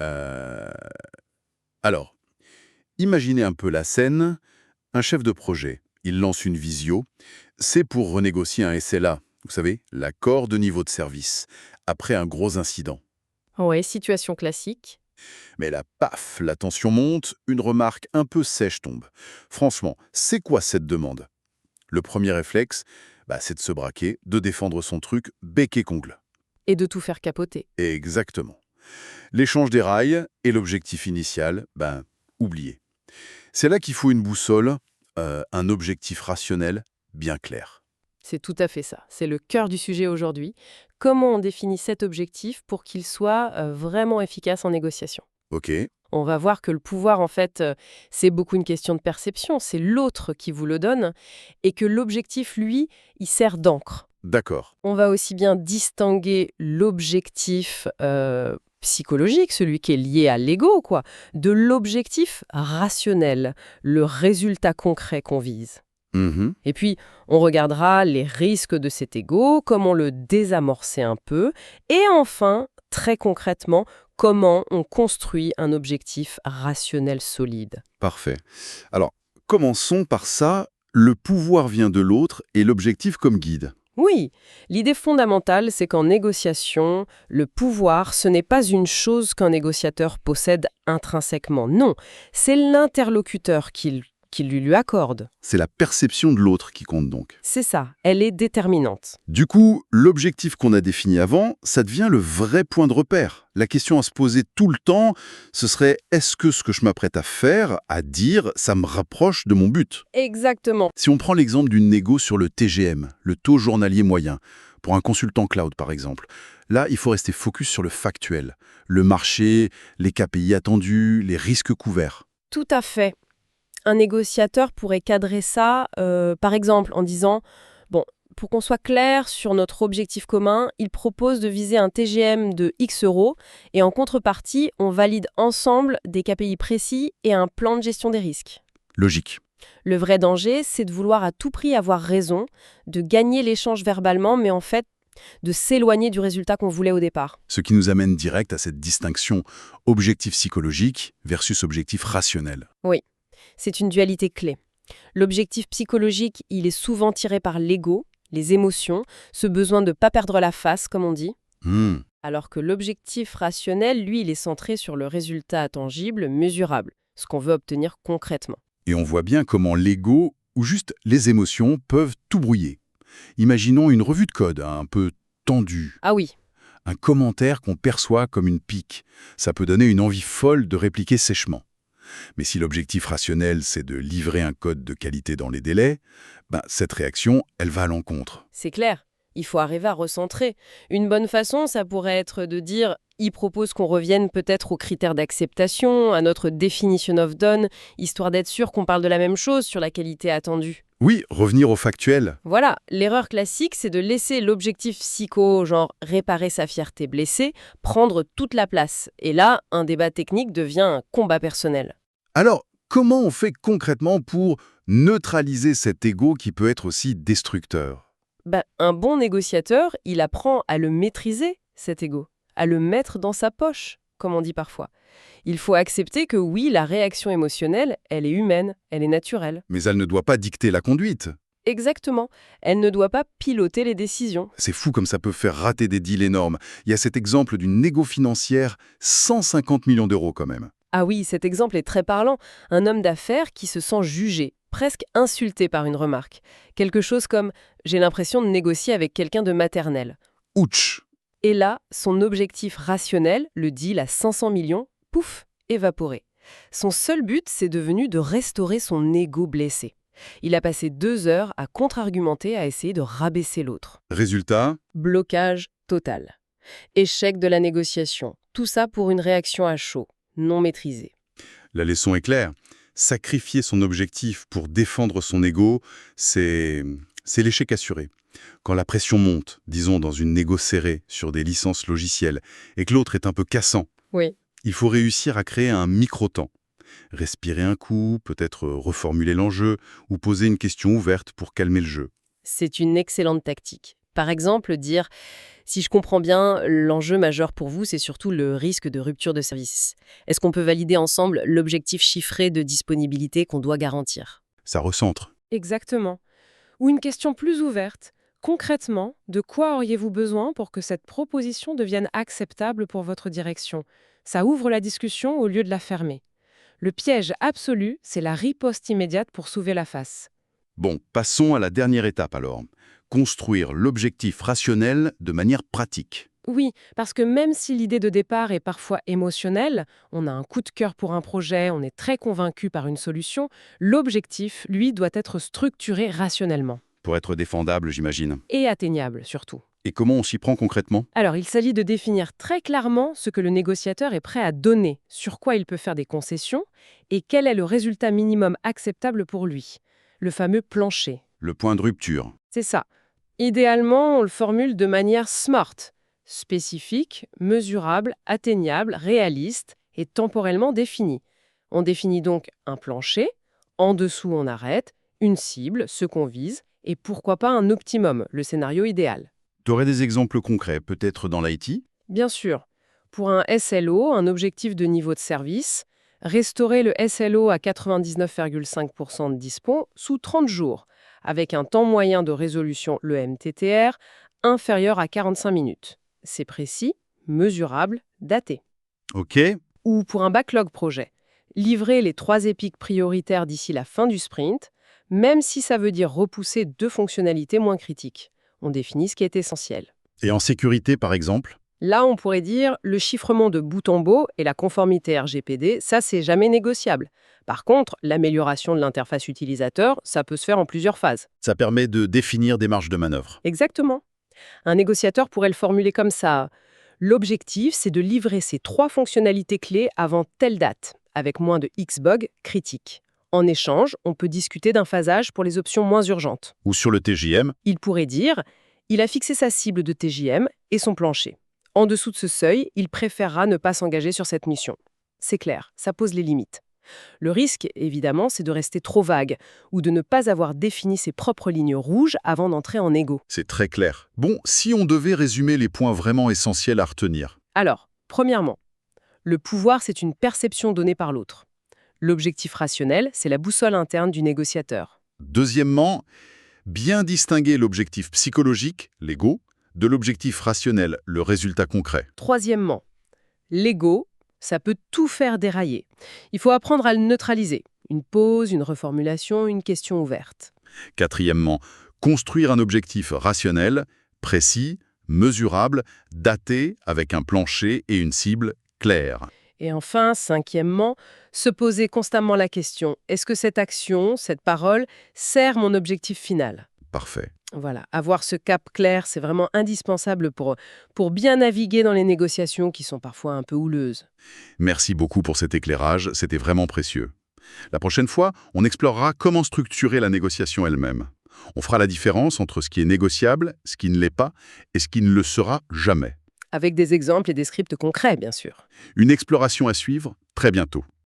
Euh, Alors, imaginez un peu la scène. Un chef de projet, il lance une visio. C'est pour renégocier un SLA, vous savez, l'accord de niveau de service, après un gros incident. Ouais, situation classique. Mais là, paf, la tension monte, une remarque un peu sèche tombe. Franchement, c'est quoi cette demande? Le premier réflexe, c'est de se braquer, de défendre son truc bec et ongle. Et de tout faire capoter. Exactement. L'échange des rails et l'objectif initial, oublié. C'est là qu'il faut une boussole, un objectif rationnel bien clair. C'est tout à fait ça. C'est le cœur du sujet aujourd'hui. Comment on définit cet objectif pour qu'il soit vraiment efficace en négociation? Ok, On va voir que le pouvoir, en fait, c'est beaucoup une question de perception. C'est l'autre qui vous le donne et que l'objectif, lui, il sert d'encre. d'accord. On va aussi bien distinguer l'objectif psychologique, celui qui est lié à l'ego, quoi, de l'objectif rationnel, le résultat concret qu'on vise. Mhm. Et puis, on regardera les risques de cet ego, comment le désamorcer un peu, et enfin, très concrètement, comment on construit un objectif rationnel solide. Parfait. Alors, commençons par ça. Le pouvoir vient de l'autre et l'objectif comme guide. Oui, l'idée fondamentale, c'est qu'en négociation, le pouvoir, ce n'est pas une chose qu'un négociateur possède intrinsèquement. Non, c'est l'interlocuteur qui lui accorde. C'est la perception de l'autre qui compte donc. C'est ça, elle est déterminante. Du coup, l'objectif qu'on a défini avant, ça devient le vrai point de repère. La question à se poser tout le temps, ce serait est-ce que ce que je m'apprête à faire, à dire, ça me rapproche de mon but? Exactement. Si on prend l'exemple d'une négo sur le TGM, le taux journalier moyen, pour un consultant cloud par exemple, là, il faut rester focus sur le factuel, le marché, les KPI attendus, les risques couverts. Tout à fait. Un négociateur pourrait cadrer ça, par exemple, en disant, bon, pour qu'on soit clair sur notre objectif commun, il propose de viser un TGM de X euros et en contrepartie, on valide ensemble des KPI précis et un plan de gestion des risques. Logique. Le vrai danger, c'est de vouloir à tout prix avoir raison, de gagner l'échange verbalement, mais en fait, de s'éloigner du résultat qu'on voulait au départ. Ce qui nous amène direct à cette distinction objectif psychologique versus objectif rationnel. Oui, c'est une dualité clé. L'objectif psychologique, il est souvent tiré par l'ego, les émotions, ce besoin de ne pas perdre la face, comme on dit, Hmm. alors que l'objectif rationnel, lui, il est centré sur le résultat tangible, mesurable, ce qu'on veut obtenir concrètement. Et on voit bien comment l'ego ou juste les émotions peuvent tout brouiller. Imaginons une revue de code un peu tendue, Ah oui, un commentaire qu'on perçoit comme une pique. Ça peut donner une envie folle de répliquer sèchement. Mais si l'objectif rationnel, c'est de livrer un code de qualité dans les délais, cette réaction, elle va à l'encontre. c'est clair. Il faut arriver à recentrer. Une bonne façon, ça pourrait être de dire il propose qu'on revienne peut-être aux critères d'acceptation, à notre definition of done, histoire d'être sûr qu'on parle de la même chose sur la qualité attendue. Oui, revenir au factuel. Voilà, l'erreur classique, c'est de laisser l'objectif psycho, genre réparer sa fierté blessée, prendre toute la place. Et là, un débat technique devient un combat personnel. Alors, comment on fait concrètement pour neutraliser cet ego qui peut être aussi destructeur? Un bon négociateur, il apprend à le maîtriser, cet ego, à le mettre dans sa poche, comme on dit parfois. Il faut accepter que oui, la réaction émotionnelle, elle est humaine, elle est naturelle. Mais elle ne doit pas dicter la conduite. Exactement. Elle ne doit pas piloter les décisions. C'est fou comme ça peut faire rater des deals énormes. Il y a cet exemple d'une négo financière, 150 millions d'euros quand même. Ah oui, cet exemple est très parlant. Un homme d'affaires qui se sent jugé, presque insulté par une remarque. Quelque chose comme « j'ai l'impression de négocier avec quelqu'un de maternel ». Ouch! Et là, son objectif rationnel, le deal à 500 millions, pouf, évaporé. Son seul but, c'est devenu de restaurer son ego blessé. Il a passé 2 heures à contre-argumenter, à essayer de rabaisser l'autre. Résultat? Blocage total. Échec de la négociation. Tout ça pour une réaction à chaud, non maîtrisée. La leçon est claire. Sacrifier son objectif pour défendre son ego, c'est l'échec assuré. Quand la pression monte, disons dans une négo serrée sur des licences logicielles, et que l'autre est un peu cassant, Oui, il faut réussir à créer un micro-temps. Respirer un coup, peut-être reformuler l'enjeu, ou poser une question ouverte pour calmer le jeu. c'est une excellente tactique. Par exemple, dire Si je comprends bien, l'enjeu majeur pour vous, c'est surtout le risque de rupture de service. Est-ce qu'on peut valider ensemble l'objectif chiffré de disponibilité qu'on doit garantir? Ça recentre. Exactement. Ou une question plus ouverte. Concrètement, de quoi auriez-vous besoin pour que cette proposition devienne acceptable pour votre direction? Ça ouvre la discussion au lieu de la fermer. Le piège absolu, c'est la riposte immédiate pour sauver la face. Bon, passons à la dernière étape alors. Construire l'objectif rationnel de manière pratique. Oui, parce que même si l'idée de départ est parfois émotionnelle, on a un coup de cœur pour un projet, on est très convaincu par une solution, l'objectif, lui, doit être structuré rationnellement. Pour être défendable, j'imagine. Et atteignable, surtout. Et comment on s'y prend concrètement? Alors, il s'agit de définir très clairement ce que le négociateur est prêt à donner, sur quoi il peut faire des concessions, et quel est le résultat minimum acceptable pour lui. Le fameux plancher. Le point de rupture. C'est ça. Idéalement, on le formule de manière SMART. Spécifique, mesurable, atteignable, réaliste et temporellement défini. On définit donc un plancher, en dessous on arrête, une cible, ce qu'on vise, et pourquoi pas un optimum, le scénario idéal. T'aurais des exemples concrets, peut-être dans l'IT? Bien sûr, pour un SLO, un objectif de niveau de service, restaurer le SLO à 99,5% de dispo sous 30 jours, avec un temps moyen de résolution, le MTTR, inférieur à 45 minutes. C'est précis, mesurable, daté. Ok. Ou pour un backlog projet, livrer les 3 épiques prioritaires d'ici la fin du sprint, même si ça veut dire repousser 2 fonctionnalités moins critiques. On définit ce qui est essentiel. Et en sécurité, par exemple? Là, on pourrait dire le chiffrement de bout en bout et la conformité RGPD, ça, c'est jamais négociable. Par contre, l'amélioration de l'interface utilisateur, ça peut se faire en plusieurs phases. Ça permet de définir des marges de manœuvre. Exactement. Un négociateur pourrait le formuler comme ça. L'objectif, c'est de livrer ces 3 fonctionnalités clés avant telle date, avec moins de X bugs critiques. En échange, on peut discuter d'un phasage pour les options moins urgentes. Ou sur le TJM? Il pourrait dire, il a fixé sa cible de TJM et son plancher. En dessous de ce seuil, il préférera ne pas s'engager sur cette mission. C'est clair, ça pose les limites. Le risque, évidemment, c'est de rester trop vague ou de ne pas avoir défini ses propres lignes rouges avant d'entrer en négo. C'est très clair. Bon, si on devait résumer les points vraiment essentiels à retenir. Alors, premièrement, le pouvoir, c'est une perception donnée par l'autre. L'objectif rationnel, c'est la boussole interne du négociateur. Deuxièmement, bien distinguer l'objectif psychologique, l'ego, de l'objectif rationnel, le résultat concret. Troisièmement, l'ego, ça peut tout faire dérailler. Il faut apprendre à le neutraliser. Une pause, une reformulation, une question ouverte. Quatrièmement, construire un objectif rationnel, précis, mesurable, daté, avec un plancher et une cible claire. Et enfin, cinquièmement, se poser constamment la question, est-ce que cette action, cette parole, sert mon objectif final ? Parfait. Voilà, avoir ce cap clair, c'est vraiment indispensable pour bien naviguer dans les négociations qui sont parfois un peu houleuses. Merci beaucoup pour cet éclairage, c'était vraiment précieux. La prochaine fois, on explorera comment structurer la négociation elle-même. On fera la différence entre ce qui est négociable, ce qui ne l'est pas, et ce qui ne le sera jamais. Avec des exemples et des scripts concrets, bien sûr. Une exploration à suivre très bientôt.